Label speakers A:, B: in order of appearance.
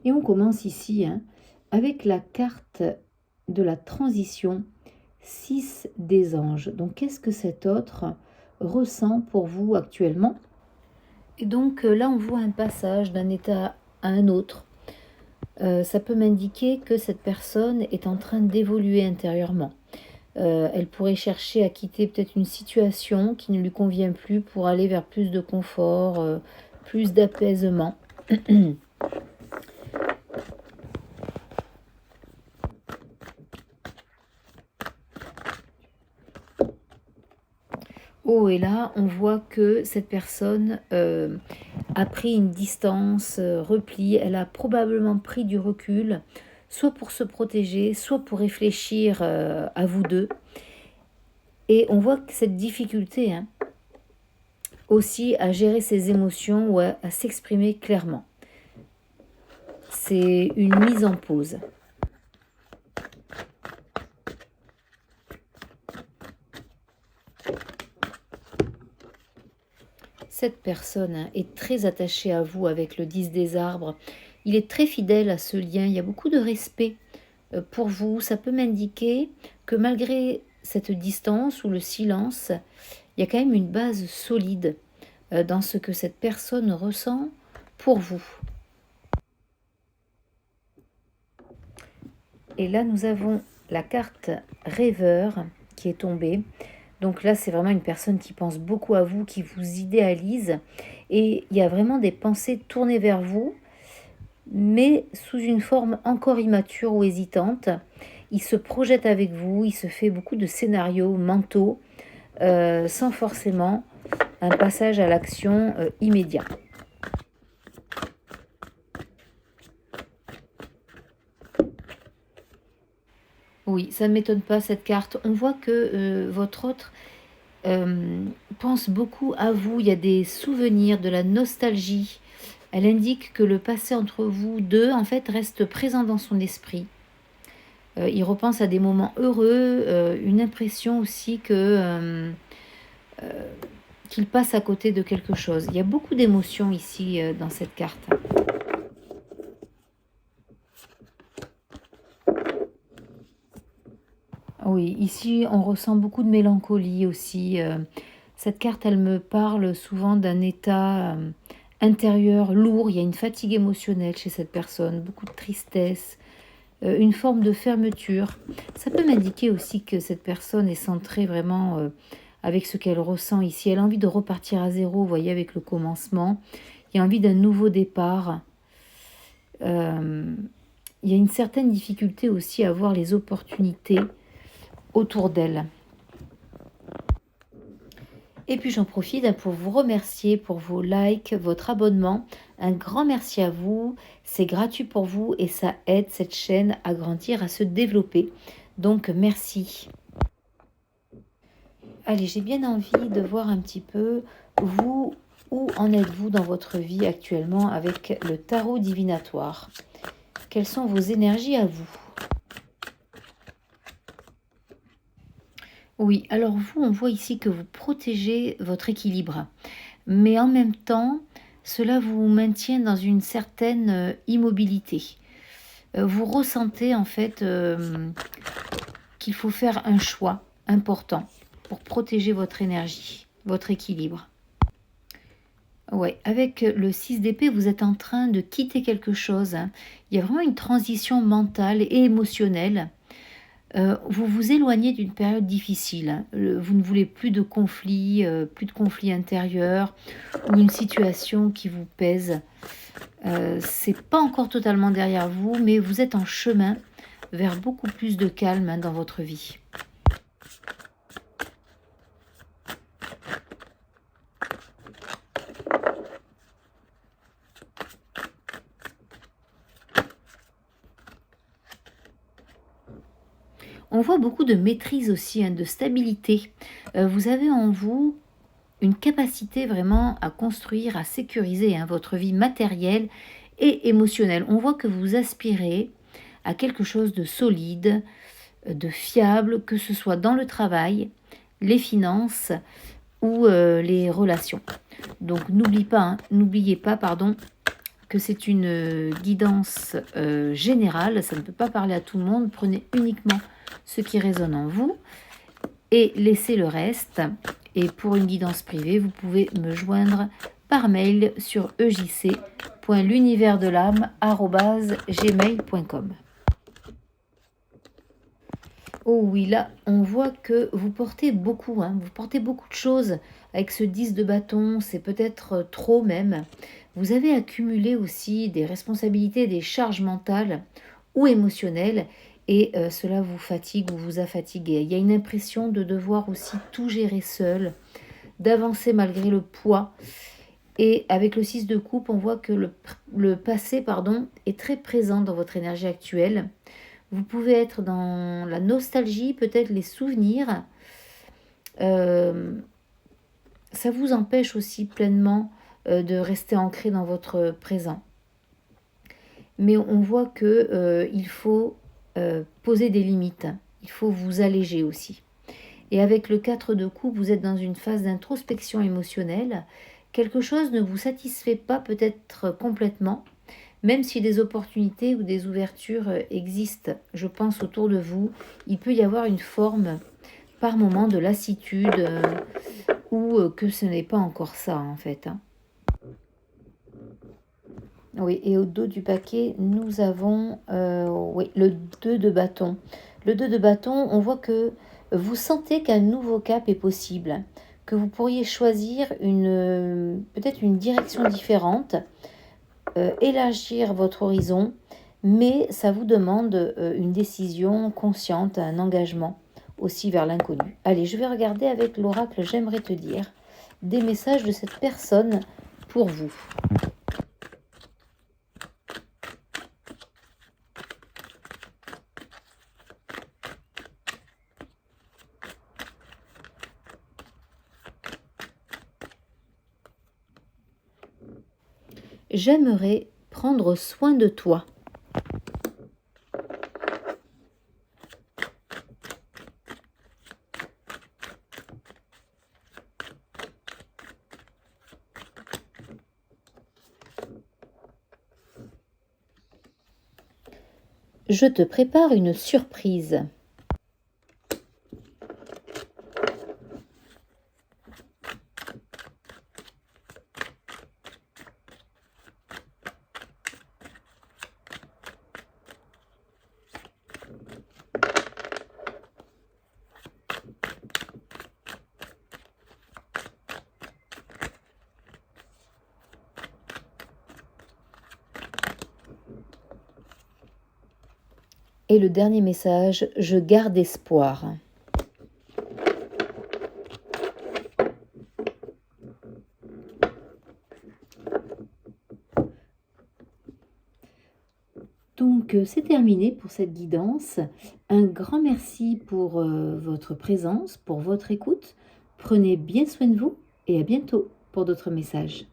A: Et on commence ici avec la carte de la transition 6 des anges. Donc qu'est-ce que cet autre ressent pour vous actuellement? Et donc là on voit un passage d'un état à un autre. Ça peut m'indiquer que cette personne est en train d'évoluer intérieurement. Elle pourrait chercher à quitter peut-être une situation qui ne lui convient plus pour aller vers plus de confort, plus d'apaisement. Oh, et là, on voit que cette personne a pris une distance, repli. Elle a probablement pris du recul, soit pour se protéger, soit pour réfléchir à vous deux. Et on voit que cette difficulté aussi à gérer ses émotions ou à s'exprimer clairement. C'est une mise en pause. Cette personne est très attachée à vous avec le 10 des arbres. Il est très fidèle à ce lien. Il y a beaucoup de respect pour vous. Ça peut m'indiquer que malgré cette distance ou le silence, il y a quand même une base solide dans ce que cette personne ressent pour vous. Et là, nous avons la carte rêveur qui est tombée. Donc là, c'est vraiment une personne qui pense beaucoup à vous, qui vous idéalise. Et il y a vraiment des pensées tournées vers vous, mais sous une forme encore immature ou hésitante. Il se projette avec vous, il se fait beaucoup de scénarios mentaux, sans forcément un passage à l'action immédiat. Oui, ça ne m'étonne pas cette carte. On voit que votre autre pense beaucoup à vous. Il y a des souvenirs, de la nostalgie. Elle indique que le passé entre vous deux, en fait, reste présent dans son esprit. Il repense à des moments heureux, une impression aussi que qu'il passe à côté de quelque chose. Il y a beaucoup d'émotions ici dans cette carte. Oui, ici on ressent beaucoup de mélancolie aussi. Cette carte, elle me parle souvent d'un état intérieur lourd. Il y a une fatigue émotionnelle chez cette personne, beaucoup de tristesse, une forme de fermeture. Ça peut m'indiquer aussi que cette personne est centrée vraiment avec ce qu'elle ressent ici. Elle a envie de repartir à zéro, vous voyez, avec le commencement. Il y a envie d'un nouveau départ. Il y a une certaine difficulté aussi à voir les opportunités autour d'elle. Et puis j'en profite pour vous remercier pour vos likes, votre abonnement. Un grand merci à vous. C'est gratuit pour vous et ça aide cette chaîne à grandir, à se développer. Donc merci. Allez, j'ai bien envie de voir un petit peu vous, où en êtes-vous dans votre vie actuellement avec le tarot divinatoire. Quelles sont vos énergies à vous? Oui, alors vous, on voit ici que vous protégez votre équilibre. Mais en même temps, cela vous maintient dans une certaine immobilité. Vous ressentez en fait qu'il faut faire un choix important pour protéger votre énergie, votre équilibre. Ouais, avec le 6 d'épée, vous êtes en train de quitter quelque chose. Il y a vraiment une transition mentale et émotionnelle. Vous vous éloignez d'une période difficile. Vous ne voulez plus de conflits intérieurs ou une situation qui vous pèse. C'est pas encore totalement derrière vous, mais vous êtes en chemin vers beaucoup plus de calme dans votre vie. On voit beaucoup de maîtrise aussi, de stabilité. Vous avez en vous une capacité vraiment à construire, à sécuriser votre vie matérielle et émotionnelle. On voit que vous aspirez à quelque chose de solide, de fiable, que ce soit dans le travail, les finances ou les relations. Donc n'oubliez pas, que c'est une guidance générale, ça ne peut pas parler à tout le monde, prenez uniquement ce qui résonne en vous et laissez le reste. Et pour une guidance privée, vous pouvez me joindre par mail sur ejc.l'universdelame@gmail.com. Oh oui, là, on voit que vous portez beaucoup, vous portez beaucoup de choses avec ce 10 de bâton, c'est peut-être trop même. Vous avez accumulé aussi des responsabilités, des charges mentales ou émotionnelles, et cela vous fatigue ou vous a fatigué. Il y a une impression de devoir aussi tout gérer seul, d'avancer malgré le poids. Et avec le 6 de coupe, on voit que le passé est très présent dans votre énergie actuelle. Vous pouvez être dans la nostalgie, peut-être les souvenirs. Ça vous empêche aussi pleinement de rester ancré dans votre présent. Mais on voit que il faut poser des limites. Il faut vous alléger aussi. Et avec le 4 de coupe, vous êtes dans une phase d'introspection émotionnelle. Quelque chose ne vous satisfait pas peut-être complètement. Même si des opportunités ou des ouvertures existent, je pense, autour de vous, il peut y avoir une forme, par moment, de lassitude ou que ce n'est pas encore ça, en fait. Oui, et au dos du paquet, nous avons le 2 de bâton. Le 2 de bâton, on voit que vous sentez qu'un nouveau cap est possible, que vous pourriez choisir peut-être une direction différente, élargir votre horizon, mais ça vous demande une décision consciente, un engagement aussi vers l'inconnu. Allez, je vais regarder avec l'oracle J'aimerais te dire des messages de cette personne pour vous. J'aimerais prendre soin de toi. Je te prépare une surprise. Et le dernier message, je garde espoir. Donc c'est terminé pour cette guidance. Un grand merci pour votre présence, pour votre écoute. Prenez bien soin de vous et à bientôt pour d'autres messages.